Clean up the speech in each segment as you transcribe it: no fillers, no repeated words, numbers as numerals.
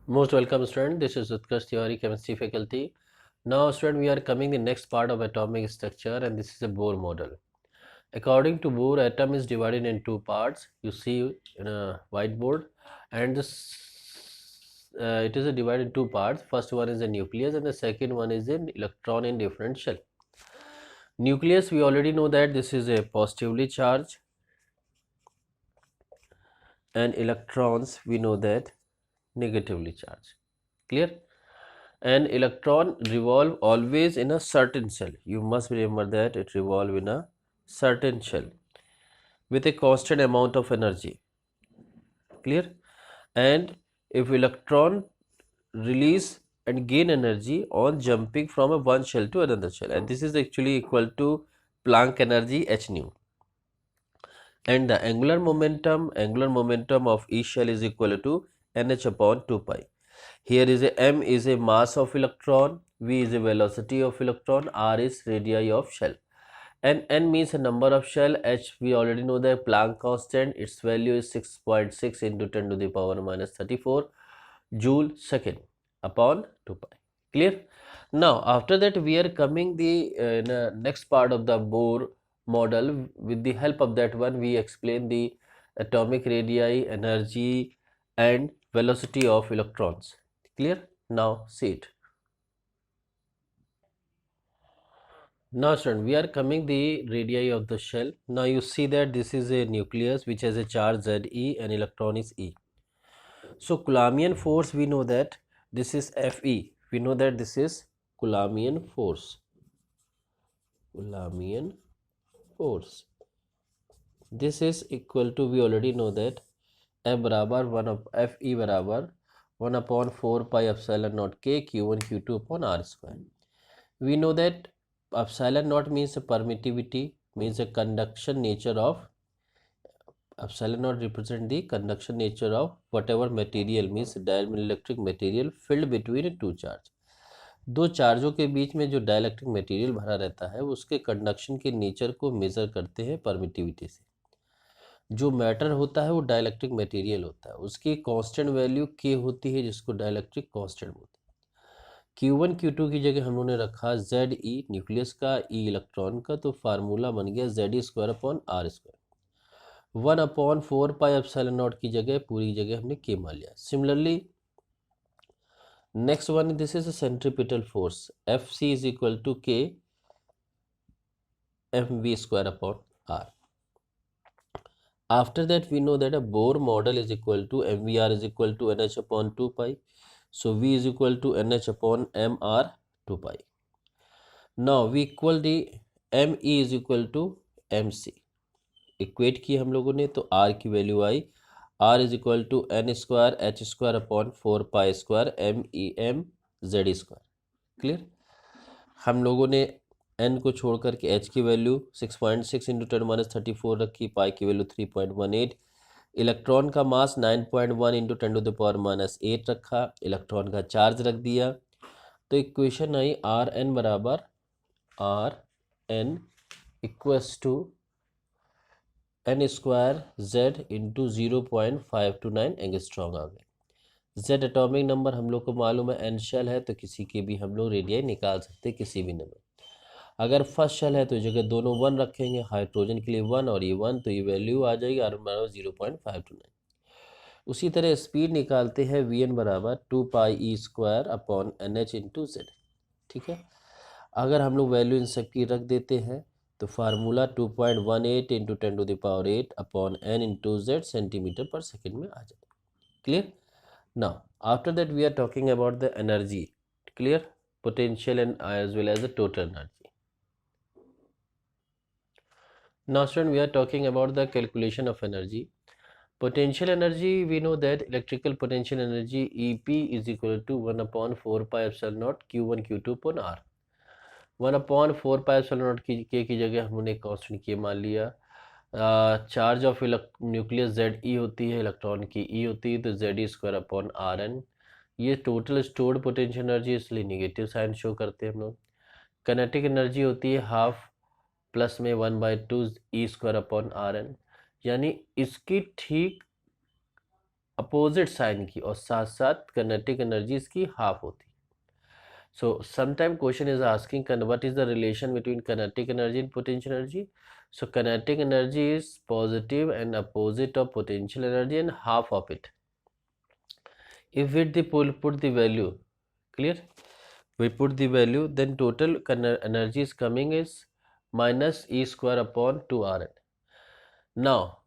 Most welcome, student. This is Utkarsh Tiwari, chemistry faculty. Now, student, we are coming the next part of atomic structure, and this is a Bohr model. According to Bohr, atom is divided in two parts. You see in a whiteboard, and this it is divided in two parts. First one is the nucleus, and the second one is an electron in different shell. Nucleus, we already know that this is a positively charged, and electrons, we know that negatively charged. Clear? An electron revolve always in a certain shell. You must remember that it revolve in a certain shell with a constant amount of energy. Clear? And if electron release and gain energy on jumping from a one shell to another shell, and this is actually equal to Planck energy h nu, and the angular momentum of each shell is equal to nh upon 2 pi. Here is a m is a mass of electron, v is a velocity of electron, r is radii of shell, and n means a number of shell. H, we already know the Planck constant, its value is 6.6 into 10 to the power minus 34 joule second upon 2 pi. Clear? Now after that we are coming the next part of the Bohr model. With the help of that one, we explain the atomic radii, energy and velocity of electrons. Clear? Now see it. Now student, we are coming the radii of the shell. Now you see that this is a nucleus which has a charge Ze and electron is E. So Coulombian force, we know that this is Fe. We know that this is Coulombian force. Coulombian force. This is equal to, we already know that F बराबर 1 of Fe बराबर 1 upon 4 pi epsilon naught k q1 q2 upon r square. We know that epsilon naught means a permittivity, means a conduction nature of, epsilon naught represent the conduction nature of whatever material, means dielectric material filled between two charge. दो चार्जों के बीच में जो dielectric material भरा रहता है उसके conduction के nature को मेजर करते हैं परमिटिविटी से. जो मैटर होता है वो डाइलेक्ट्रिक मटेरियल होता है, उसकी कांस्टेंट वैल्यू के होती है जिसको डाइलेक्ट्रिक कांस्टेंट बोलते हैं. Q1 Q2 की जगह हम लोगों ने रखा Ze न्यूक्लियस का, E इलेक्ट्रॉन का, तो फार्मूला बन गया Ze square upon r square. 1 upon 4 pi epsilon naught की जगह पूरी जगह हमने K मान लिया. Similarly next one, this is a centripetal force, Fc is equal to K mv square upon r. After that we know that a Bohr model is equal to mvr is equal to nh upon 2 pi. So v is equal to nh upon mr 2 pi. Now we equal the me is equal to mc. Equate किया हम लोगों ने तो r की value आई, r is equal to N square h square upon 4 pi square m e m z square. Clear? हम लोगों ने n को छोड़ करके h की वैल्यू 6.6 इंटू 10 माइनस 34 रखी, पाई की वैल्यू 3.18, इलेक्ट्रॉन का mass 9.1 into 10 to the power minus 8 रखा, इलेक्ट्रॉन का चार्ज रख दिया. तो इक्वेशन आई आर एन बराबर R N equals to N square Z into 0.529 angstrom आ गए. जेड एटॉमिक नंबर हम लोग को मालूम है, एन शेल है तो किसी के भी हम लोग रेडियाई निकाल सकते हैं किसी भी नंबर. अगर फर्स्ट शेल है तो जगह दोनों 1 रखेंगे, हाइड्रोजन के लिए 1 और ये 1, तो ये वैल्यू आ जाएगी आर बराबर 0.529. उसी तरह स्पीड निकालते हैं वी एन बराबर 2 pi E square upon N H into Z. ठीक है, अगर हम लोग वैल्यू इन सब की रख देते हैं तो formula 2.18 into 10 to the power 8 upon n into z centimetre पर सेकेंड में आ जाएगा. Clear? Now after that we are talking about the energy. Clear? Potential and as well as the total energy. Now student, we are talking about the calculation of energy. Potential energy, we know that electrical potential energy EP is equal to 1 upon 4 pi epsilon naught Q1 Q2 upon R. 1 upon 4 pi epsilon naught की जगह हमने constant K मान लिया. Charge of nucleus Ze होती है, electron की E होती है, तो Ze square upon r n. ये टोटल स्टोर्ड पोटेंशियल एनर्जी, इसलिए निगेटिव साइन शो करते हैं हम लोग. काइनेटिक एनर्जी होती है हाफ प्लस में 1/2 ई स्क्वायर अपॉन आर एन. यानी इसकी ठीक अपोजिट साइन की और साथ साथ kinetic एनर्जी इसकी हाफ होती। So sometime question is asking what is the relation between kinetic energy and potential energy. So kinetic energy is positive and opposite of potential energy and half of it. If we put the value, clear? We put the value, then total energy is coming is minus E square upon 2Rn. Now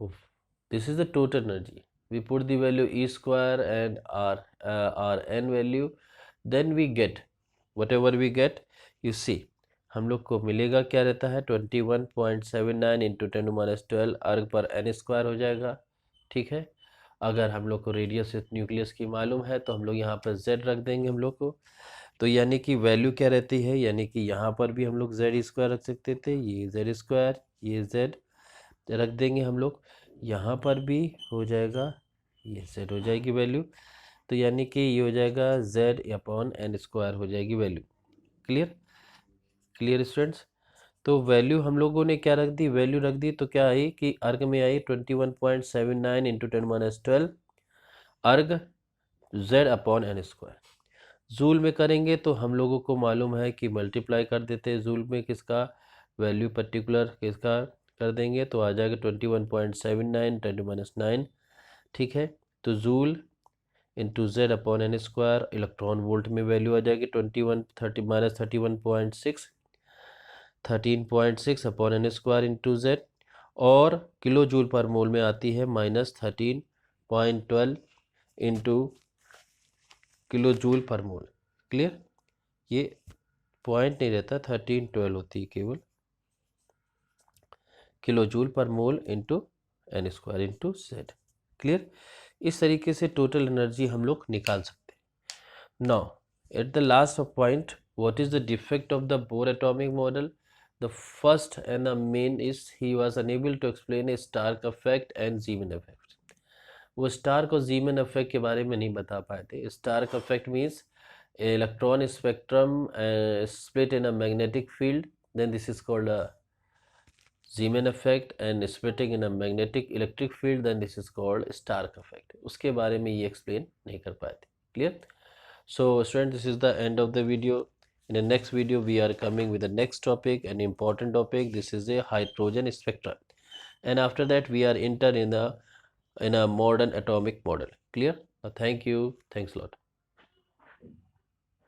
this is the total energy. We put the value E square and Rn value, then we get whatever we get. You see हम लोग को मिलेगा क्या रहता है 21.79 into 10⁻12 अर्ग पर N square हो जाएगा। ठीक है, अगर हम लोग को रेडियस न्यूक्लियस की मालूम है तो हम लोग यहाँ पर z रख देंगे हम लोग को। तो यानी कि वैल्यू क्या रहती है, यानी कि यहाँ पर भी हम लोग z स्क्वायर रख सकते थे, ये z स्क्वायर, ये z रख देंगे हम लोग, यहाँ पर भी हो जाएगा, ये z हो जाएगी वैल्यू। तो यानी कि ये हो जाएगा z अपॉन एन स्क्वायर हो जाएगी वैल्यू। Clear clear students. तो वैल्यू हम लोगों ने क्या रख दी, वैल्यू रख दी तो क्या आई कि अर्ग में आई 21.79 into 10⁻12 erg z upon n square. Joule में करेंगे तो हम लोगों को मालूम है कि मल्टीप्लाई कर देते हैं जूल में किसका वैल्यू पर्टिकुलर किसका कर देंगे तो आ जाएगा 21.79 10⁻9। ठीक है, तो joule into z upon n square, electron volt में वैल्यू आ जाएगी 13.6 upon n square into z, और किलो जूल पर मोल में आती है -13.12 इंटू किलो जूल पर मोल। क्लियर, ये पॉइंट नहीं रहता, 1312 होती है केवल, किलो जूल पर mole into n square into z. Clear, इस तरीके से टोटल एनर्जी हम लोग निकाल सकते हैं। Now at the last point, what is the defect of the bore atomic model? The first and the main is he was unable to explain a Stark effect and Zeeman effect. वो Stark और जीमन effect के बारे में नहीं बता पाए थे। Stark effect means electron spectrum split in a magnetic field, then this is called a Zeeman effect, and splitting in a magnetic electric field, then this is called Stark effect. उसके बारे में ये एक्सप्लेन नहीं कर पाए थे। Clear? So students, this is the end of the video. In the next video, we are coming with the next topic, an important topic. This is a hydrogen spectra, and after that, we are enter in a modern atomic model. Clear? Thank you. Thanks a lot.